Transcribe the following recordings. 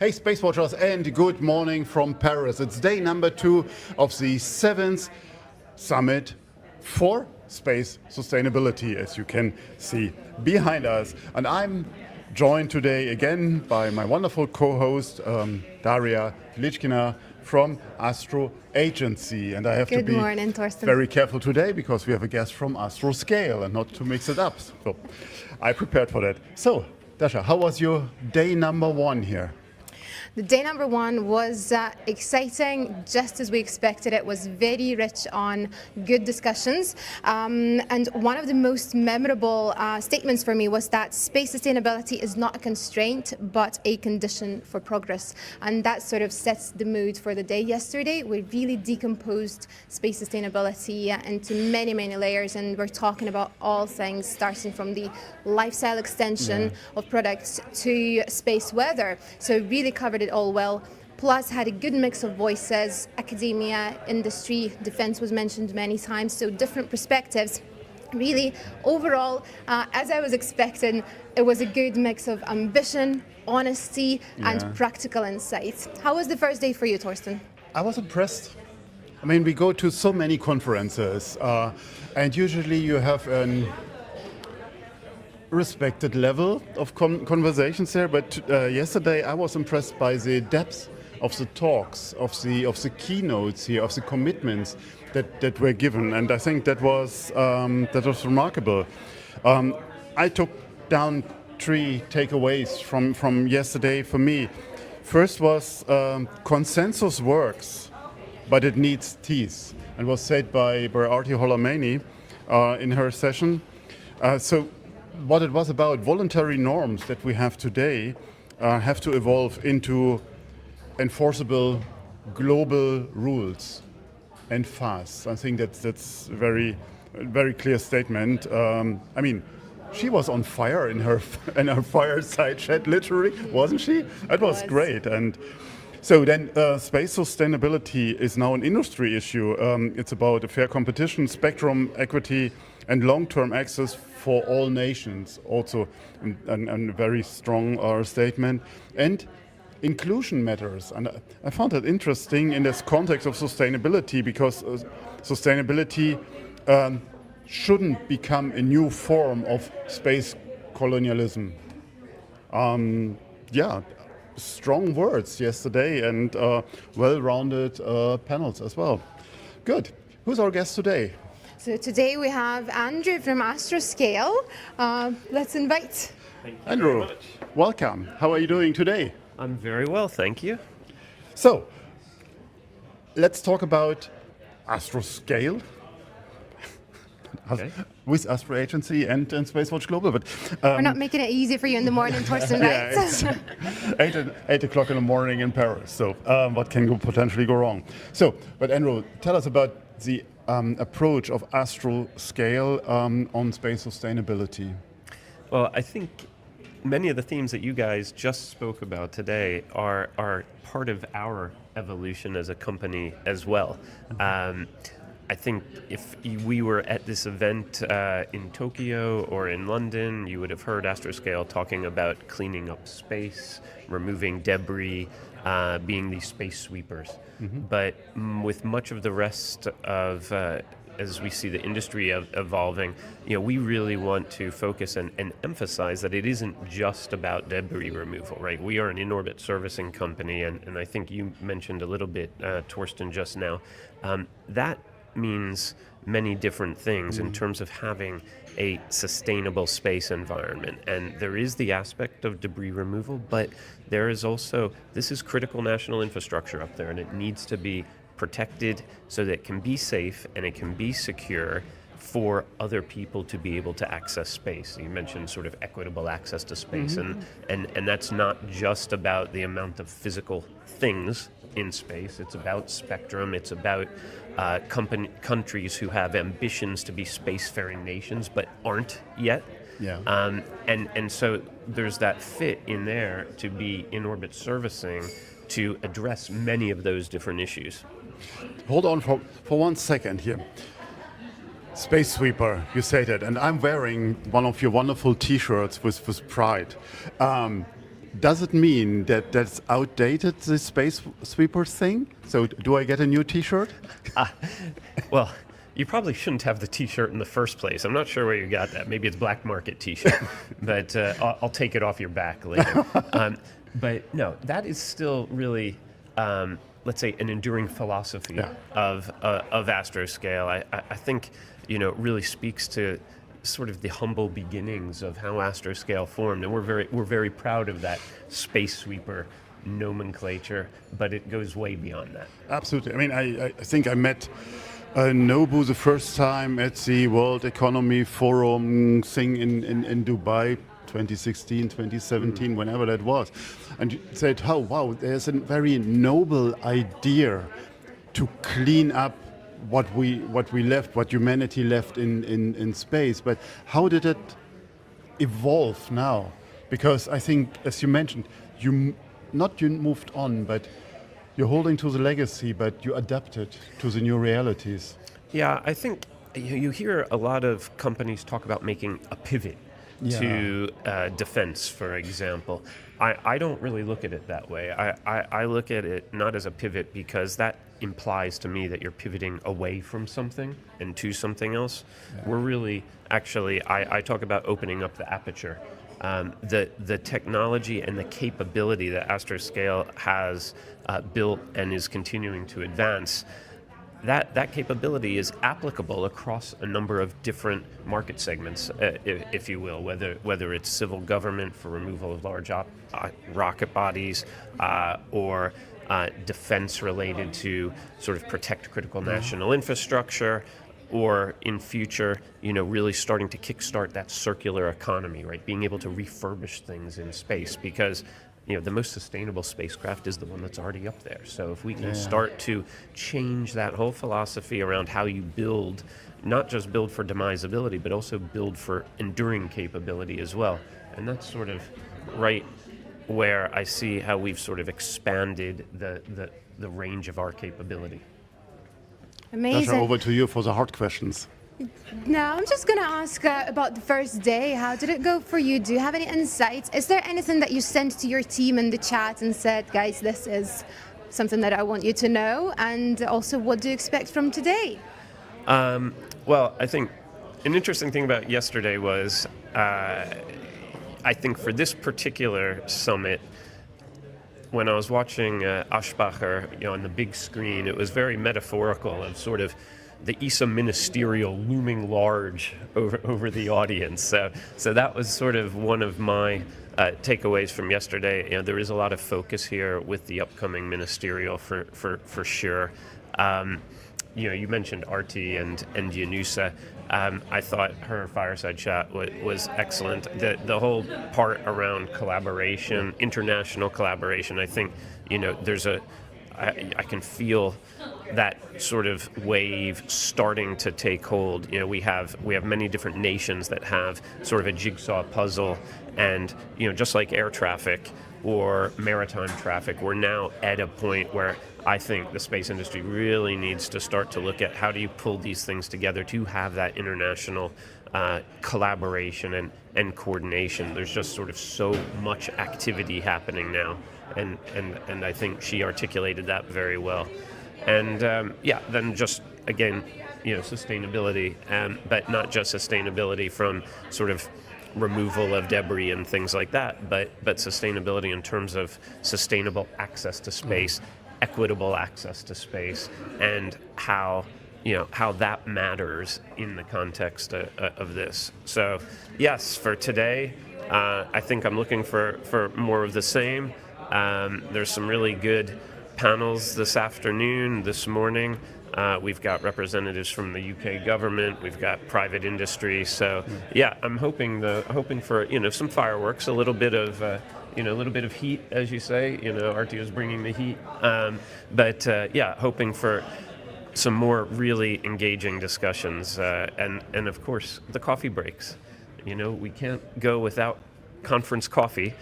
Hey Space Watchers, and good morning from Paris. It's day number 2 of the 7th Summit for Space Sustainability, as you can see behind us. And I'm joined today again by my wonderful co-host, Dasha Filichkina from AstroAgency. And I have to be very careful today because we have a guest from Astroscale and not to mix it up. So I prepared for that. So, Dasha, how was your day number 1 here? The day number 1 was exciting, just as we expected. It was very rich on good discussions. And one of the most memorable statements for me was that space sustainability is not a constraint, but a condition for progress. And that sort of sets the mood for the day yesterday. We really decomposed space sustainability into many, many layers. And we're talking about all things, starting from the lifestyle extension of products to space weather. So it really covered it all well, plus had a good mix of voices, academia, industry, defense was mentioned many times, so different perspectives. Really, overall, as I was expecting, it was a good mix of ambition, honesty, and practical insight. How was the first day for you, Torsten? I was impressed. I mean, we go to so many conferences, and usually you have a respected level of conversations there, but yesterday I was impressed by the depth of the talks, of the keynotes here, of the commitments that were given, and I think that was remarkable. I took down 3 takeaways from yesterday for me. First was consensus works, but it needs teeth, and was said by Arti Holamani in her session. So what it was about, voluntary norms that we have today have to evolve into enforceable global rules, and fast. I think that's a very clear statement. I mean, she was on fire in her fireside chat, literally, wasn't she? It was great. And so then space sustainability is now an industry issue. It's about a fair competition, spectrum equity, and long-term access for all nations, also a very strong statement. And inclusion matters. And I found that interesting in this context of sustainability, because sustainability shouldn't become a new form of space colonialism. Strong words yesterday, and well-rounded panels as well. Good. Who's our guest today? So today we have Andrew from Astroscale. Let's invite Andrew. Welcome. How are you doing today? I'm very well, thank you. So, let's talk about Astroscale. Okay. With AstroAgency and SpaceWatch.Global. But we're not making it easy for you in the morning, Torsten, right? It's 8 o'clock in the morning in Paris. So what can potentially go wrong? So, but Andrew, tell us about the approach of Astroscale on space sustainability. Well, I think many of the themes that you guys just spoke about today are part of our evolution as a company as well. I think if we were at this event in Tokyo or in London, you would have heard Astroscale talking about cleaning up space, removing debris, being these space sweepers. But with much of the rest of, as we see the industry evolving, we really want to focus and emphasize that it isn't just about debris removal, right? We are an in-orbit servicing company, and I think you mentioned a little bit, Torsten, just now. That means many different things in terms of having a sustainable space environment. And there is the aspect of debris removal, but there is also, this is critical national infrastructure up there, and it needs to be protected so that it can be safe and it can be secure for other people to be able to access space. You mentioned sort of equitable access to space, and that's not just about the amount of physical things in space. It's about spectrum. It's about countries who have ambitions to be spacefaring nations but aren't yet. And so there's that fit in there to be in-orbit servicing to address many of those different issues. Hold on for 1 second here. Space Sweeper, you said it, and I'm wearing one of your wonderful T-shirts with pride. does it mean that that's outdated, the space sweeper thing? So do I get a new T-shirt? Well, you probably shouldn't have the T-shirt in the first place. I'm not sure where you got that. Maybe it's black market T-shirt, but I'll take it off your back later. But no, that is still really, let's say, an enduring philosophy of Astroscale. I think, you know, it really speaks to sort of the humble beginnings of how Astroscale formed, and we're very proud of that space sweeper nomenclature, but it goes way beyond that. Absolutely. I mean, I think I met Nobu the first time at the World Economy Forum thing in Dubai, 2016, 2017, whenever that was. And you said, oh, wow, there's a very noble idea to clean up what we left, what humanity left in space. But how did it evolve now? Because I think, as you mentioned, you moved on, but you're holding to the legacy, but you adapted to the new realities. Yeah, I think you hear a lot of companies talk about making a pivot to defense, for example. I don't really look at it that way. I look at it not as a pivot, because that implies to me that you're pivoting away from something and to something else. We're really, actually, I talk about opening up the aperture. The technology and the capability that Astroscale has built and is continuing to advance, that capability is applicable across a number of different market segments, if you will, whether it's civil government for removal of large rocket bodies, or defense related to sort of protect critical national infrastructure, or in future, you know, really starting to kickstart that circular economy, right? Being able to refurbish things in space, because, you know, the most sustainable spacecraft is the one that's already up there. So if we can start to change that whole philosophy around how you build, not just build for demisability, but also build for enduring capability as well. And that's sort of right where I see how we've sort of expanded the range of our capability. Amazing. Dasha, over to you for the hard questions. Now, I'm just going to ask about the first day. How did it go for you? Do you have any insights? Is there anything that you sent to your team in the chat and said, guys, this is something that I want you to know? And also, what do you expect from today? Well, I think an interesting thing about yesterday was, I think for this particular summit, when I was watching Aschbacher, you know, on the big screen, it was very metaphorical of sort of the ESA ministerial looming large over the audience. So that was sort of one of my takeaways from yesterday. You know, there is a lot of focus here with the upcoming ministerial for sure. You know, you mentioned Arti and Yanusa. I thought her fireside chat was excellent. The whole part around collaboration, international collaboration, I think, you know, I can feel that sort of wave starting to take hold. You know, we have many different nations that have sort of a jigsaw puzzle, and, you know, just like air traffic or maritime traffic, we're now at a point where I think the space industry really needs to start to look at how do you pull these things together to have that international collaboration and coordination. There's just sort of so much activity happening now, and I think she articulated that very well. And then just, again, you know, sustainability, but not just sustainability from sort of removal of debris and things like that, but sustainability in terms of sustainable access to space, equitable access to space, and how that matters in the context of this. So yes, for today, I think I'm looking for more of the same. There's some really good panels this afternoon, this morning. We've got representatives from the UK government. We've got private industry. So yeah, I'm hoping for, you know, some fireworks, a little bit of heat, as you say. You know, Arti is bringing the heat. Hoping for some more really engaging discussions, and of course the coffee breaks. You know, we can't go without conference coffee,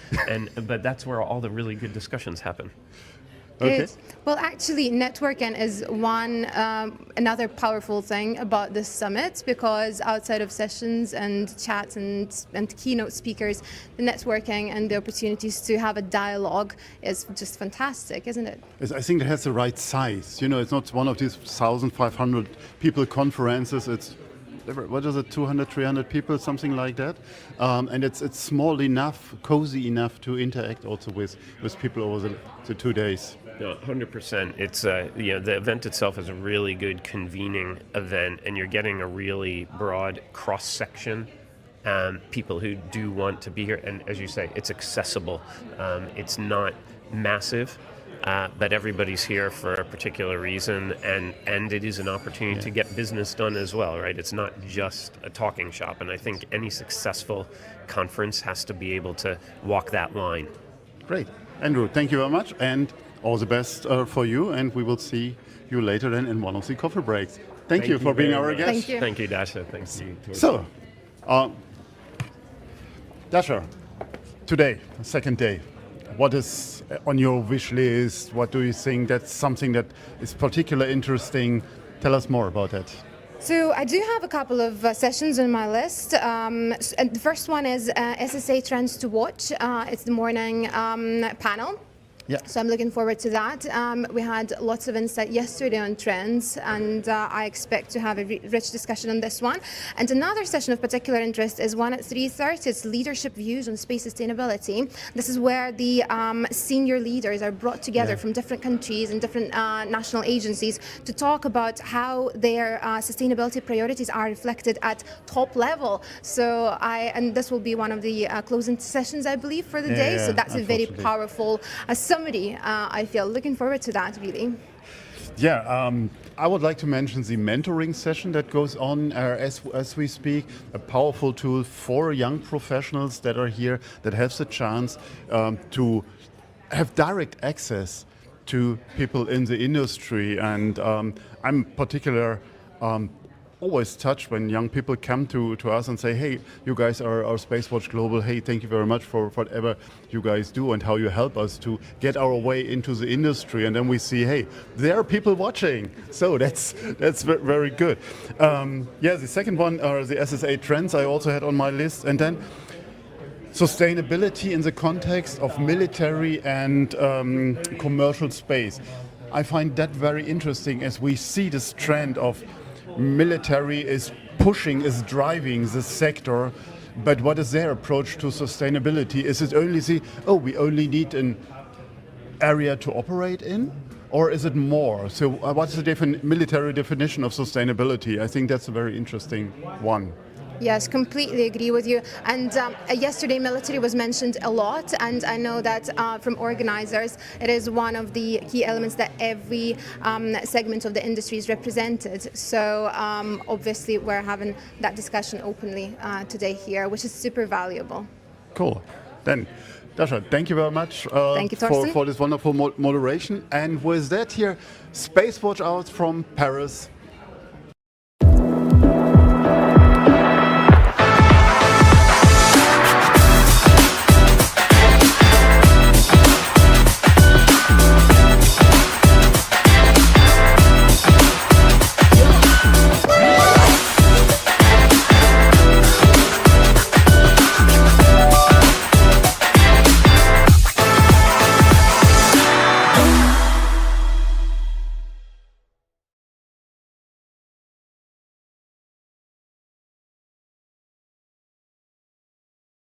but that's where all the really good discussions happen. Okay. Good. Well, actually, networking is another powerful thing about this summit, because outside of sessions and chats and keynote speakers, the networking and the opportunities to have a dialogue is just fantastic, isn't it? I think it has the right size. You know, it's not one of these 1,500 people conferences. It's, what is it, 200, 300 people, something like that. And it's small enough, cozy enough to interact also with people over the 2 days. No, 100%. It's the event itself is a really good convening event, and you're getting a really broad cross section. People who do want to be here, and as you say, it's accessible. It's not massive, but everybody's here for a particular reason, and it is an opportunity to get business done as well, right? It's not just a talking shop, and I think any successful conference has to be able to walk that line. Great. Andrew, thank you very much, and all the best for you, and we will see you later then in one of the coffee breaks. Thank you for being our guest. Thank you. Thank you, Dasha. Thank you. So, Dasha, today, second day, what is on your wish list? What do you think that's something that is particularly interesting? Tell us more about that. So I do have a couple of sessions on my list. And the first one is SSA Trends to Watch. It's the morning panel. Yeah. So I'm looking forward to that. We had lots of insight yesterday on trends, and I expect to have a rich discussion on this one. And another session of particular interest is one at 3:30. It's Leadership Views on Space Sustainability. This is where the senior leaders are brought together from different countries and different national agencies to talk about how their sustainability priorities are reflected at top level. So and this will be one of the closing sessions, I believe, for the day. So that's a very powerful summary, I feel. Looking forward to that, really. Yeah, I would like to mention the mentoring session that goes on as we speak, a powerful tool for young professionals that are here, that have the chance to have direct access to people in the industry. And I'm particularly always touched when young people come to us and say, hey, you guys are SpaceWatch.Global. Hey, thank you very much for whatever you guys do and how you help us to get our way into the industry. And then we see, hey, there are people watching. So that's very good. The second one are the SSA trends I also had on my list. And then sustainability in the context of military and commercial space. I find that very interesting as we see this trend of military is driving this sector, but what is their approach to sustainability? Is it only we only need an area to operate in, or is it more? So what's the military definition of sustainability? I think that's a very interesting one. Yes, completely agree with you. And yesterday, military was mentioned a lot, and I know that from organizers, it is one of the key elements that every segment of the industry is represented. So obviously, we're having that discussion openly today here, which is super valuable. Cool. Then, Dasha, thank you very much thank you, Torsten, for this wonderful moderation. And with that here, SpaceWatch out from Paris.